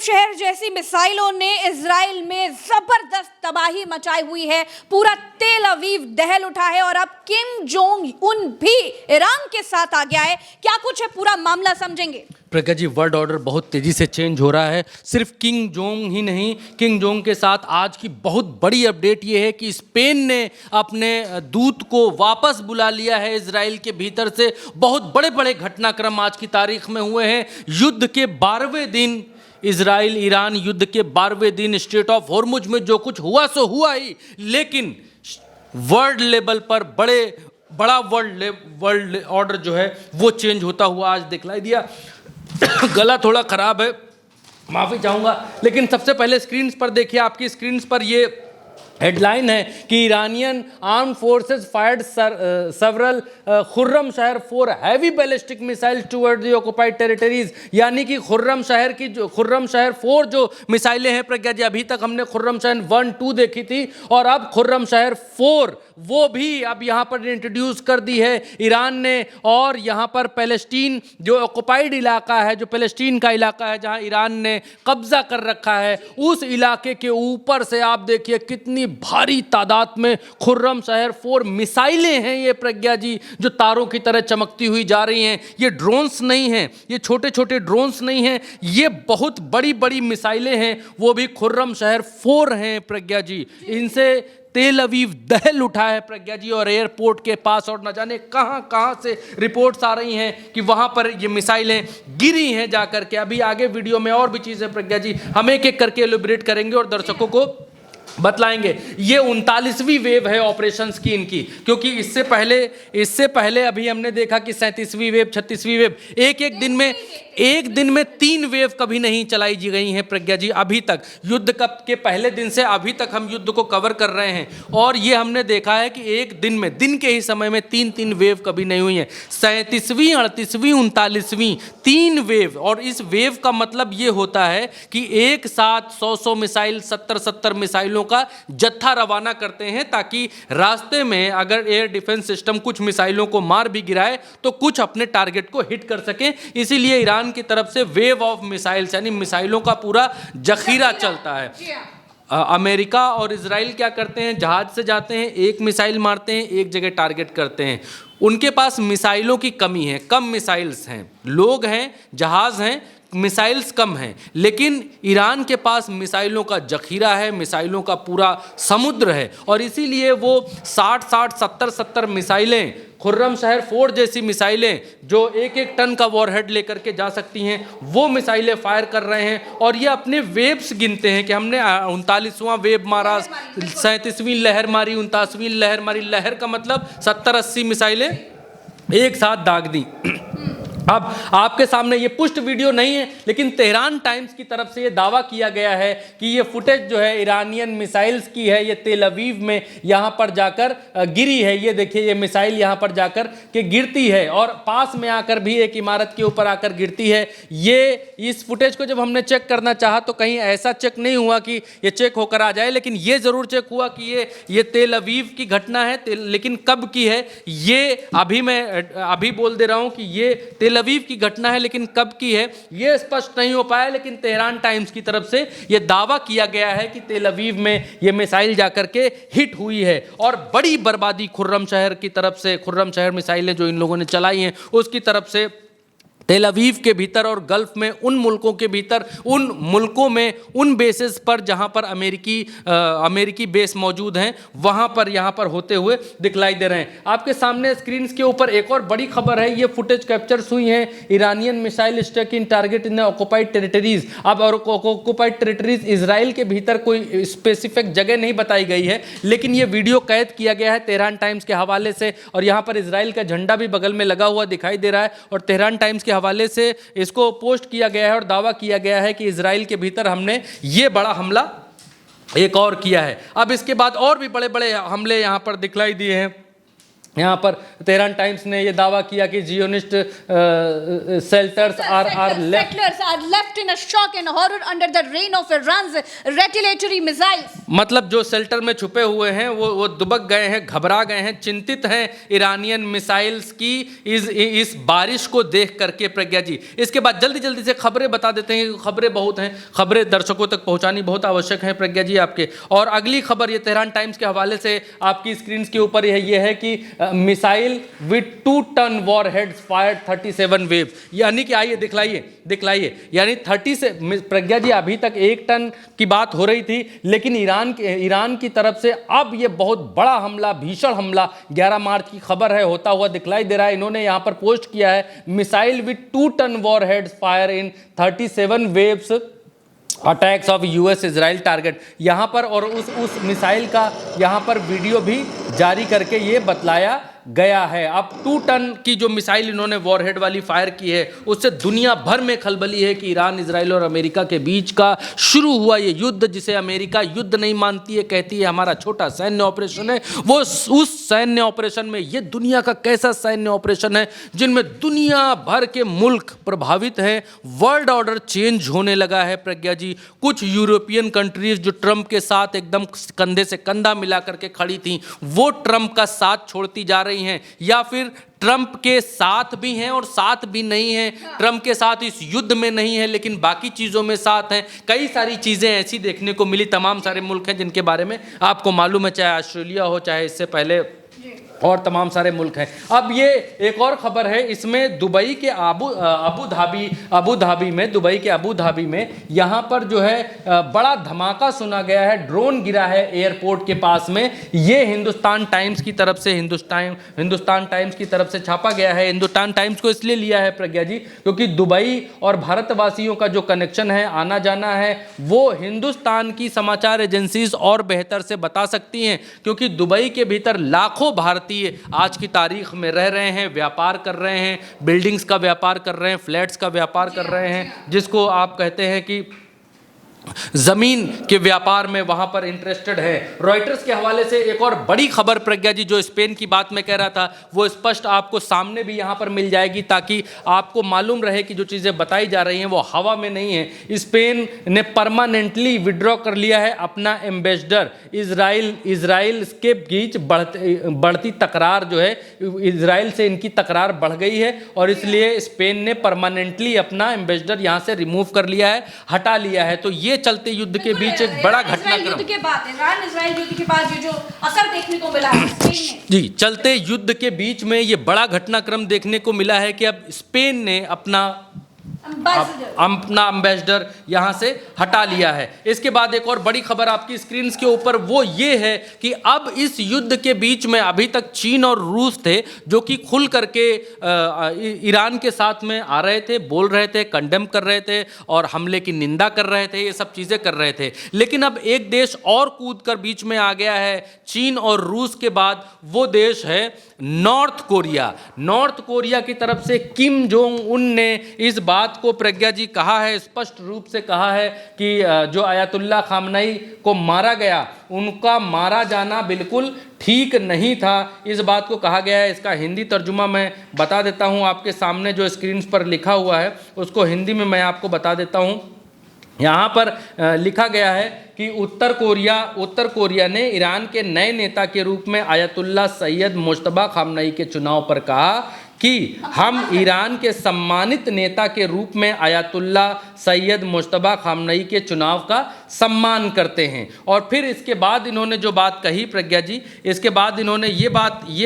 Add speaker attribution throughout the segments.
Speaker 1: शहर जैसी मिसाइलों ने इजराइल में जबरदस्त तबाही मचाई हुई है। पूरा तेल अवीव दहल उठा है और अब किम जोंग उन भी ईरान के साथ आ गया है। क्या कुछ है पूरा मामला, समझेंगे।
Speaker 2: प्रज्ञा जी, वर्ल्ड ऑर्डर बहुत तेजी से चेंज हो रहा है। सिर्फ किम जोंग ही नहीं, किम जोंग के साथ आज की बहुत बड़ी अपडेट ये है कि स्पेन ने अपने दूत को वापस बुला लिया है इजराइल के भीतर से। बहुत बड़े बड़े घटनाक्रम आज की तारीख में हुए हैं। युद्ध के 12वें दिन, इजराइल ईरान युद्ध के 12वें दिन स्ट्रेट ऑफ हॉर्मुज में जो कुछ हुआ सो हुआ ही, लेकिन वर्ल्ड लेवल पर बड़ा वर्ल्ड ऑर्डर जो है वो चेंज होता हुआ आज दिखलाई दिया। गला थोड़ा खराब है, माफ़ी चाहूँगा, लेकिन सबसे पहले स्क्रीन पर देखिए, आपकी स्क्रीन पर ये हेडलाइन है कि Iranian arm forces fired several Khurram शहर 4 heavy ballistic missile toward the occupied territories. यानी कि खुर्रम शहर 4 जो मिसाइलें हैं प्रज्ञा जी, अभी तक हमने खुर्रम शहर 1, 2 देखी थी और अब खुर्रम शहर 4 वो भी अब यहाँ पर इंट्रोड्यूस कर दी है ईरान ने। और यहाँ पर पैलेस्टीन जो ऑक्युपाइड इलाका है, जो पैलेस्टीन का इलाका है जहाँ ईरान ने कब्जा कर रखा है, उस इलाके के ऊपर से आप देखिए कितनी भारी तादाद में खुर्रम शहर 4 मिसाइलें हैं ये प्रज्ञा जी, जो तारों की तरह चमकती हुई जा रही हैं। ये ड्रोन्स नहीं हैं, ये छोटे छोटे ड्रोन्स नहीं हैं, ये बहुत बड़ी बड़ी मिसाइलें हैं, वो भी खुर्रम शहर 4 हैं प्रज्ञा जी। इनसे तेल अवीव दहल उठा है प्रज्ञा जी, और एयरपोर्ट के पास और न जाने कहां से रिपोर्ट्स आ रही हैं कि वहां पर ये मिसाइलें गिरी हैं जाकर के। अभी आगे वीडियो में और भी चीज़ें प्रज्ञा जी हम एक एक करके एलिब्रेट करेंगे और दर्शकों को बतलाएंगे। ये 39वीं वेव है ऑपरेशंस की इनकी, क्योंकि इससे पहले अभी हमने देखा कि 37वीं वेव, 36वीं वेव, एक दिन में 3 वेव कभी नहीं चलाई जी गई हैं प्रज्ञा जी अभी तक। युद्ध के पहले दिन से अभी तक हम युद्ध को कवर कर रहे हैं और ये हमने देखा है कि एक दिन में, दिन के ही समय में 3 वेव कभी नहीं हुई हैं। 37वीं, 38वीं, 39वीं 3 वेव। और इस वेव का मतलब ये होता है कि एक साथ 100 मिसाइल, 70 मिसाइलों का जत्था रवाना करते हैं, ताकि रास्ते में अगर एयर डिफेंस सिस्टम कुछ मिसाइलों को मार भी गिराए तो कुछ अपने टारगेट को हिट कर सकें। इसीलिए ईरान की तरफ से वेव ऑफ मिसाइल्स यानी मिसाइलों का पूरा जखीरा चलता है। अमेरिका और इजराइल क्या करते हैं, जहाज से जाते हैं, एक मिसाइल मारते हैं, एक जगह टारगेट करते हैं। उनके पास मिसाइलों की कमी है, कम मिसाइल्स हैं, लोग हैं, जहाज हैं, मिसाइल्स कम हैं। लेकिन ईरान के पास मिसाइलों का जखीरा है, मिसाइलों का पूरा समुद्र है, और इसीलिए वो 60 70 मिसाइलें, खुर्रम शहर 4 जैसी मिसाइलें जो 1 टन का वॉरहेड लेकर के जा सकती हैं, वो मिसाइलें फायर कर रहे हैं। और ये अपने वेव्स गिनते हैं कि हमने 39वां वेव मारा, 37वीं लहर मारी, 39वीं लहर मारी। लहर का मतलब 70-80 मिसाइलें एक साथ दाग दी। अब आपके सामने ये पुष्ट वीडियो नहीं है, लेकिन तेहरान टाइम्स की तरफ से ये दावा किया गया है कि ये फुटेज जो है ईरानियन मिसाइल्स की है। ये तेल अवीव में यहाँ पर जाकर गिरी है। ये देखिए, ये मिसाइल यहाँ पर जाकर के गिरती है और पास में आकर भी एक इमारत के ऊपर आकर गिरती है। ये इस फुटेज को जब हमने चेक करना चाहा तो कहीं ऐसा चेक नहीं हुआ कि ये चेक होकर आ जाए, लेकिन ये ज़रूर चेक हुआ कि ये तेल अवीव की घटना है। लेकिन कब की है ये मैं अभी बोल दे रहा हूँ कि ये तेल अवीव की घटना है, लेकिन कब की है यह स्पष्ट नहीं हो पाया। लेकिन तेहरान टाइम्स की तरफ से यह दावा किया गया है कि तेल अवीव में यह मिसाइल जाकर के हिट हुई है और बड़ी बर्बादी खुर्रम शहर की तरफ से, खुर्रम शहर मिसाइलें जो इन लोगों ने चलाई हैं उसकी तरफ से तेल अवीव के भीतर और गल्फ में, उन मुल्कों के भीतर, उन मुल्कों में, उन बेसेस पर जहां पर अमेरिकी बेस मौजूद हैं, वहां पर यहां पर होते हुए दिखलाई दे रहे हैं। आपके सामने स्क्रीन के ऊपर एक और बड़ी खबर है। ये फुटेज कैप्चर्स हुई हैं, Iranian missile stuck in target in occupied territories. अब और ऑक्युपाइड टेरिटरीज इजराइल के भीतर कोई स्पेसिफिक जगह नहीं बताई गई है, लेकिन ये वीडियो कैद किया गया है तेहरान टाइम्स के हवाले से, और यहाँ पर इजराइल का झंडा भी बगल में लगा हुआ दिखाई दे रहा है। और तेहरान टाइम्स के हवाले से इसको पोस्ट किया गया है और दावा किया गया है कि इजराइल के भीतर हमने ये बड़ा हमला एक और किया है। अब इसके बाद और भी बड़े बड़े हमले यहां पर दिखलाई दिए हैं। यहाँ पर तेहरान टाइम्स ने ये दावा किया कि Zionist settlers are
Speaker 1: left in a shock and horror under the reign of Iran's retaliatory missiles।
Speaker 2: मतलब जो शेल्टर में छुपे हुए हैं वो दुबक गए हैं, घबरा गए हैं, चिंतित हैं ईरानियन मिसाइल्स की इस बारिश को देख करके। प्रज्ञा जी, इसके बाद जल्दी जल्दी से खबरें बता देते हैं, खबरें बहुत हैं, खबरें दर्शकों तक पहुंचानी बहुत आवश्यक है प्रज्ञा जी आपके। और अगली खबर ये तेहरान टाइम्स के हवाले से आपकी स्क्रीन के ऊपर ये है कि missile with 2 ton warheads fired 37 waves, यानी कि आइए दिखलाइए यानी 30 से प्रज्ञा जी अभी तक 1 टन की बात हो रही थी, लेकिन ईरान की तरफ से अब ये बहुत बड़ा हमला, भीषण हमला 11 मार्च की खबर है, होता हुआ दिखलाई दे रहा है। इन्होंने यहां पर पोस्ट किया है missile with 2 ton warheads fire in 37 waves attacks of US Israel target. यहाँ पर और उस मिसाइल का यहाँ पर वीडियो भी जारी करके ये बतलाया गया है। अब 2 टन की जो मिसाइल इन्होंने वॉरहेड वाली फायर की है, उससे दुनिया भर में खलबली है कि ईरान, इजराइल और अमेरिका के बीच का शुरू हुआ ये युद्ध, जिसे अमेरिका युद्ध नहीं मानती है, कहती है हमारा छोटा सैन्य ऑपरेशन है, वो उस सैन्य ऑपरेशन में ये दुनिया का कैसा सैन्य ऑपरेशन है जिनमें दुनिया भर के मुल्क प्रभावित हैं। वर्ल्ड ऑर्डर चेंज होने लगा है प्रज्ञा जी। कुछ यूरोपियन कंट्रीज जो ट्रंप के साथ एकदम कंधे से कंधा मिला करके खड़ी थी, वो ट्रंप का साथ छोड़ती जा रही हैं, या फिर ट्रंप के साथ भी हैं और साथ भी नहीं हैं। ट्रंप के साथ इस युद्ध में नहीं है, लेकिन बाकी चीजों में साथ हैं। कई सारी चीजें ऐसी देखने को मिली। तमाम सारे मुल्क हैं जिनके बारे में आपको मालूम है, चाहे ऑस्ट्रेलिया हो, चाहे इससे पहले और तमाम सारे मुल्क हैं। अब ये एक और खबर है, इसमें दुबई के अबू धाबी में यहाँ पर जो है बड़ा धमाका सुना गया है, ड्रोन गिरा है एयरपोर्ट के पास में। ये हिंदुस्तान टाइम्स की तरफ से छापा गया है। हिंदुस्तान टाइम्स को इसलिए लिया है प्रज्ञा जी क्योंकि दुबई और भारतवासियों का जो कनेक्शन है, आना जाना है, वो हिंदुस्तान की समाचार एजेंसीज और बेहतर से बता सकती हैं, क्योंकि दुबई के भीतर लाखों भारतीय आज की तारीख में रह रहे हैं, व्यापार कर रहे हैं, बिल्डिंग्स का व्यापार कर रहे हैं, फ्लैट्स का व्यापार कर रहे हैं, जिसको आप कहते हैं कि जमीन के व्यापार में वहां पर इंटरेस्टेड है। रॉयटर्स के हवाले से एक और बड़ी खबर प्रज्ञा जी, जो स्पेन की बात मैं कह रहा था, वो स्पष्ट आपको सामने भी यहां पर मिल जाएगी, ताकि आपको मालूम रहे कि जो चीजें बताई जा रही हैं वो हवा में नहीं है। स्पेन ने परमानेंटली विड्रॉ कर लिया है अपना एम्बेसडर। इजराइल के बीच बढ़ती तकरार जो है, इजराइल से इनकी तकरार बढ़ गई है और इसलिए स्पेन ने परमानेंटली अपना एम्बेसडर यहां से रिमूव कर लिया है, हटा लिया है। तो ये चलते युद्ध के बीच एक बड़ा घटनाक्रम,
Speaker 1: युद्ध के बाद ईरान इजराइल युद्ध के बाद ये जो असर देखने को मिला है स्पेन में,
Speaker 2: जी, चलते युद्ध के बीच में ये बड़ा घटनाक्रम देखने को मिला है कि अब स्पेन ने अपना एम्बेसडर यहां से हटा लिया है। इसके बाद एक और बड़ी खबर आपकी स्क्रीन के ऊपर, वो ये है कि अब इस युद्ध के बीच में अभी तक चीन और रूस थे, जो कि खुल करके ईरान के साथ में आ रहे थे, बोल रहे थे, कंडेम कर रहे थे और हमले की निंदा कर रहे थे, ये सब चीजें कर रहे थे। लेकिन अब एक देश और कूद कर बीच में आ गया है। चीन और रूस के बाद वो देश है नॉर्थ कोरिया। नॉर्थ कोरिया की तरफ से किम जोंग उन ने इस बात को प्रज्ञा जी कहा है, स्पष्ट रूप से कहा है कि जो आयतुल्ला खामनई को मारा गया, उनका मारा जाना बिल्कुल ठीक नहीं था। इस बात को कहा गया है। इसका हिंदी तर्जुमा मैं बता देता हूं आपके सामने, जो स्क्रीन पर लिखा हुआ है उसको हिंदी में मैं आपको बता देता हूं। यहाँ पर लिखा गया है कि उत्तर कोरिया ने ईरान के नए नेता के रूप में आयतुल्ला सैयद मुज्तबा खामनई के चुनाव पर कहा कि हम ईरान के सम्मानित नेता के रूप में आयतुल्ला सैयद मुज्तबा खामनई के चुनाव का सम्मान करते हैं। और फिर इसके बाद इन्होंने जो बात कही प्रज्ञा जी, इसके बाद इन्होंने ये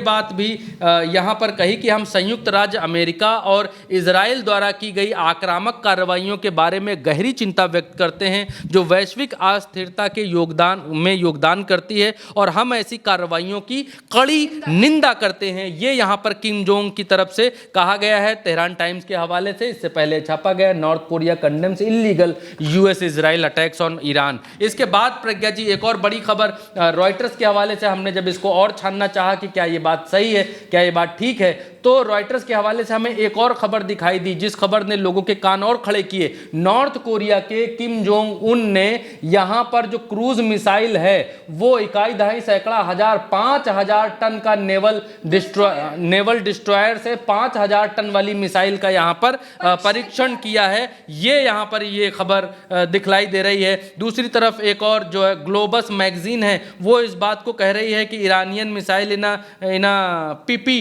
Speaker 2: बात भी यहाँ पर कही कि हम संयुक्त राज्य अमेरिका और इजराइल द्वारा की गई आक्रामक कार्रवाइयों के बारे में गहरी चिंता व्यक्त करते हैं, जो वैश्विक अस्थिरता के योगदान करती है, और हम ऐसी कार्रवाइयों की कड़ी निंदा करते हैं। ये यहाँ पर किम जोंग की तरफ से कहा गया है तेहरान टाइम्स के हवाले से। इससे पहले छापा गया north Korea condemns illegal US Israel attacks on Iran. इसके बाद प्रज्ञा जी एक और बड़ी खबर रॉयटर्स के हवाले से, हमने जब इसको और छानना चाहा कि क्या ये बात सही है, क्या ये बात ठीक है, तो रॉयटर्स के हवाले से हमें एक और खबर दिखाई दी, जिस खबर ने लोगों के कान और खड़े किए। नॉर्थ कोरिया के किम जोंग उन ने यहां पर जो क्रूज मिसाइल है वो इकाई दहाई सैकड़ा हजार 5000 टन का नेवल डिस्ट्रॉयर से 5000 टन वाली मिसाइल का यहां पर परीक्षण किया है। ये यहां पर ये खबर दिखलाई दे रही है। दूसरी तरफ एक और जो है ग्लोबस मैगजीन है वो इस बात को कह रही है कि ईरानियन मिसाइल इना पीपी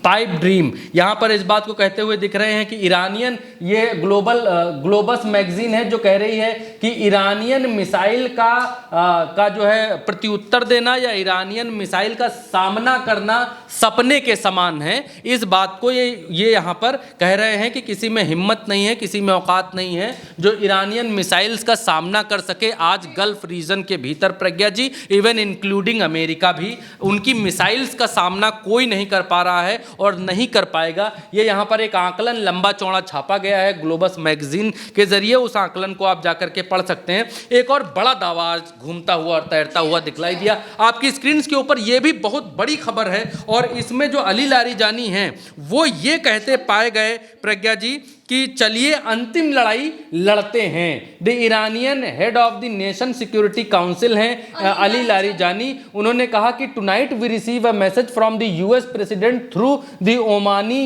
Speaker 2: पाइप ड्रीम यहां पर इस बात को कहते हुए दिख रहे हैं कि ईरानियन, ये ग्लोबस मैगजीन है जो कह रही है कि ईरानियन मिसाइल का जो है प्रत्युत्तर देना या ईरानियन मिसाइल का सामना करना सपने के समान है। इस बात को ये यहाँ पर कह रहे हैं कि किसी में हिम्मत नहीं है, किसी में औकात नहीं है जो ईरानियन मिसाइल्स का सामना कर सके। आज गल्फ रीजन के भीतर प्रज्ञा जी, इवन इंक्लूडिंग अमेरिका भी, उनकी मिसाइल्स का सामना कोई नहीं कर पा रहा है और नहीं कर पाएगा। ये यहाँ पर एक आकलन लंबा चौड़ा छापा गया है ग्लोबस मैगजीन के जरिए, उस आकलन को आप जाकर के पढ़ सकते हैं। एक और बड़ा दावा आज घूमता हुआ और तैरता हुआ दिखलाई दिया आपकी स्क्रीन के ऊपर। यह भी बहुत बड़ी खबर है और इसमें जो अली लारीजानी हैं वो ये कहते पाए गए प्रज्ञा जी कि चलिए अंतिम लड़ाई लड़ते हैं। The Iranian head of the nation security council हैं अली लारीजानी। उन्होंने कहा कि tonight we receive a message from the US president through the Omani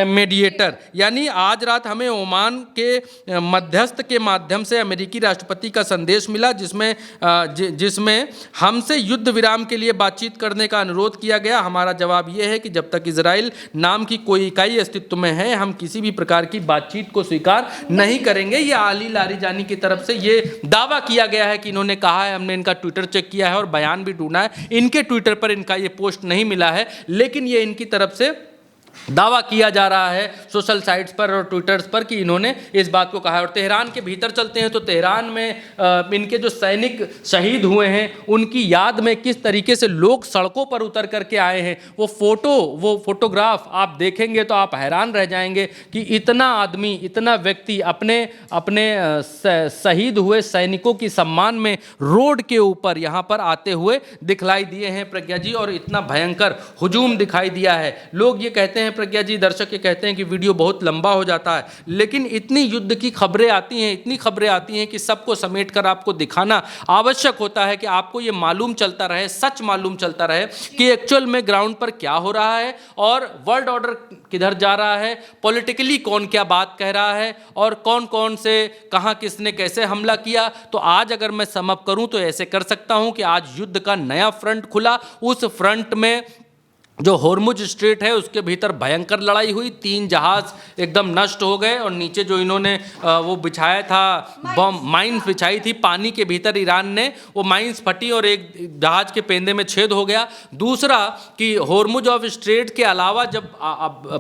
Speaker 2: mediator, यानी आज रात हमें ओमान के मध्यस्थ के माध्यम से अमेरिकी राष्ट्रपति का संदेश मिला जिसमें हमसे युद्ध विराम के लिए बातचीत करने का अनुरोध किया गया। हमारा जवाब यह है कि जब तक इजराइल नाम की कोई इकाई अस्तित्व में है हम किसी भी प्रकार की बातचीत को स्वीकार नहीं करेंगे। ये अली लारीजानी की तरफ से ये दावा किया गया है कि इन्होंने कहा है। हमने इनका ट्विटर चेक किया है और बयान भी ढूंढा है, इनके ट्विटर पर इनका ये पोस्ट नहीं मिला है, लेकिन ये इनकी तरफ से दावा किया जा रहा है सोशल साइट्स पर और ट्विटर्स पर कि इन्होंने इस बात को कहा है। और तेहरान के भीतर चलते हैं तो तेहरान में इनके जो सैनिक शहीद हुए हैं उनकी याद में किस तरीके से लोग सड़कों पर उतर करके आए हैं, वो फोटोग्राफ आप देखेंगे तो आप हैरान रह जाएंगे कि इतना आदमी, इतना व्यक्ति अपने शहीद हुए सैनिकों की सम्मान में रोड के ऊपर यहाँ पर आते हुए दिखलाई दिए हैं प्रज्ञा जी, और इतना भयंकर हुजूम दिखाई दिया है। लोग ये कहते हैं प्रज्ञा जी, दर्शक ये कहते हैं कि वीडियो बहुत लंबा हो जाता है, लेकिन इतनी युद्ध की खबरें आती हैं, इतनी खबरें आती हैं कि सबको समेटकर आपको दिखाना आवश्यक होता है कि आपको ये मालूम चलता रहे, सच मालूम चलता रहे कि एक्चुअल में ग्राउंड पर क्या हो रहा है और वर्ल्ड ऑर्डर किधर जा रहा है, पॉलिटिकली कौन क्या बात कह रहा है और कौन कौन से कहां किसने कैसे हमला किया। तो आज अगर मैं सम अप करूं तो ऐसे कर सकता हूं कि आज युद्ध का नया फ्रंट खुला। उस फ्रंट में जो होर्मुज स्ट्रेट है उसके भीतर भयंकर लड़ाई हुई, 3 जहाज एकदम नष्ट हो गए और नीचे जो इन्होंने वो बिछाया था बम, माइंस बिछाई थी पानी के भीतर, ईरान ने वो माइंस फटी और एक जहाज के पेंदे में छेद हो गया। दूसरा कि होर्मुज ऑफ स्ट्रेट के अलावा जब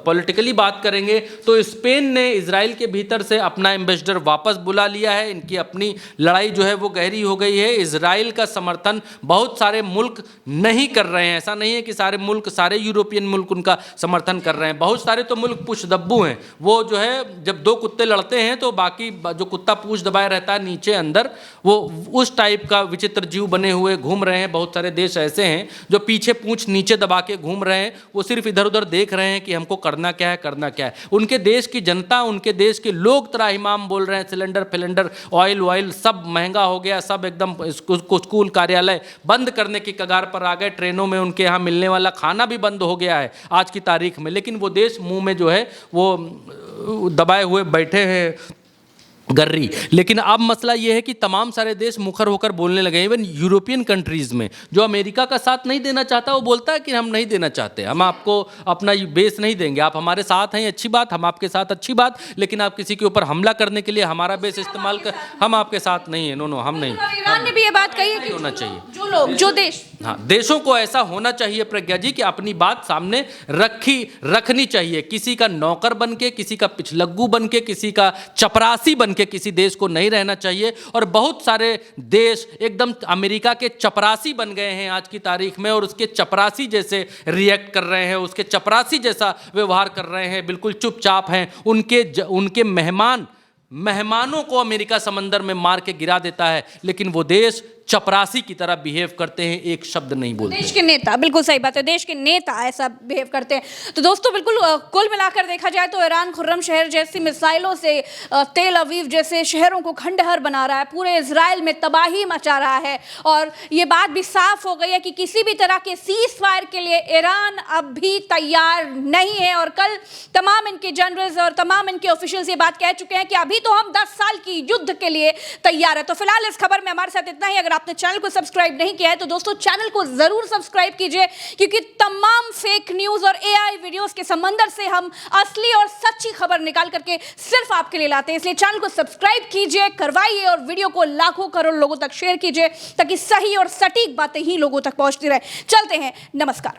Speaker 2: पॉलिटिकली बात करेंगे तो स्पेन ने इजराइल के भीतर से अपना एम्बेसडर वापस बुला लिया है। इनकी अपनी लड़ाई जो है वो गहरी हो गई है। इजराइल का समर्थन बहुत सारे मुल्क नहीं कर रहे हैं, ऐसा नहीं है कि सारे मुल्क, सारे यूरोपियन मुल्क उनका समर्थन कर रहे हैं। बहुत सारे तो मुल्क पूछ दब्बू हैं, वो जो है जब 2 कुत्ते लड़ते हैं तो बाकी जो कुत्ता पूछ दबाए रहता है नीचे अंदर, वो उस टाइप का विचित्र जीव बने हुए घूम रहे हैं। बहुत सारे देश ऐसे हैं जो पीछे पूंछ नीचे दबा के घूम रहे हैं, वो सिर्फ इधर उधर देख रहे हैं कि हमको करना क्या है, करना क्या है। उनके देश की जनता, उनके देश के लोग त्राहिमाम बोल रहे हैं, सिलेंडर फिलेंडर ऑयल सब महंगा हो गया, सब एकदम स्कूल कार्यालय बंद करने की कगार पर आ गए। ट्रेनों में उनके यहाँ मिलने वाला खाना भी बंद हो गया है आज की तारीख में, लेकिन वो देश मुंह में जो है वो दबाए हुए बैठे हैं गर्री। लेकिन अब मसला यह है कि तमाम सारे देश मुखर होकर बोलने लगे। इवन यूरोपियन कंट्रीज़ में जो अमेरिका का साथ नहीं देना चाहता वो बोलता है कि हम नहीं देना चाहते, हम आपको अपना बेस नहीं देंगे, आप हमारे साथ हैं अच्छी बात, हम आपके साथ अच्छी बात, लेकिन आप किसी के ऊपर हमला करने के लिए हमारा बेस इस्तेमाल कर, हम आपके साथ नहीं है। नो हम नहीं।
Speaker 1: ईरान ने भी ये बात कही है कि
Speaker 2: होना चाहिए
Speaker 1: जो देश,
Speaker 2: हाँ, देशों को ऐसा होना चाहिए प्रज्ञा जी कि अपनी बात सामने रखनी चाहिए। किसी का नौकर बन के, किसी का पिछलग्गू बन के, किसी का चपरासी बन के किसी देश को नहीं रहना चाहिए। और बहुत सारे देश एकदम अमेरिका के चपरासी बन गए हैं आज की तारीख में और उसके चपरासी जैसे रिएक्ट कर रहे हैं, उसके चपरासी जैसा व्यवहार कर रहे हैं, बिल्कुल चुपचाप हैं। उनके मेहमानों को अमेरिका समंदर में मार के गिरा देता है, लेकिन वो देश चपरासी की तरह बिहेव करते हैं, एक शब्द नहीं बोलते।
Speaker 1: देश के नेता, बिल्कुल सही बात है, देश के नेता ऐसा बिहेव करते हैं। तो दोस्तों बिल्कुल कुल मिलाकर देखा जाए तो ईरान खुर्रम शहर जैसी मिसाइलों से तेल अवीव जैसे शहरों को खंडहर बना रहा है, पूरे इजराइल में तबाही मचा रहा है। और ये बात भी साफ हो गई है कि किसी भी तरह के सीज फायर के लिए ईरान अब भी तैयार नहीं है। और कल तमाम इनके जनरल्स और तमाम इनके ऑफिशियल्स ये बात कह चुके हैं कि अभी तो हम 10 साल की युद्ध के लिए तैयार है। तो फिलहाल इस खबर में हमारे साथ इतना ही। अगर आपने चैनल को सब्सक्राइब नहीं किया है तो दोस्तों चैनल को जरूर सब्सक्राइब कीजिए, क्योंकि तमाम फेक न्यूज और एआई वीडियोस के समंदर से हम असली और सच्ची खबर निकाल करके सिर्फ आपके लिए लाते हैं। इसलिए चैनल को सब्सक्राइब कीजिए, करवाइए और वीडियो को लाखों करोड़ लोगों तक शेयर कीजिए, ताकि सही और सटीक बातें ही लोगों तक पहुंचती रहे। चलते हैं, नमस्कार।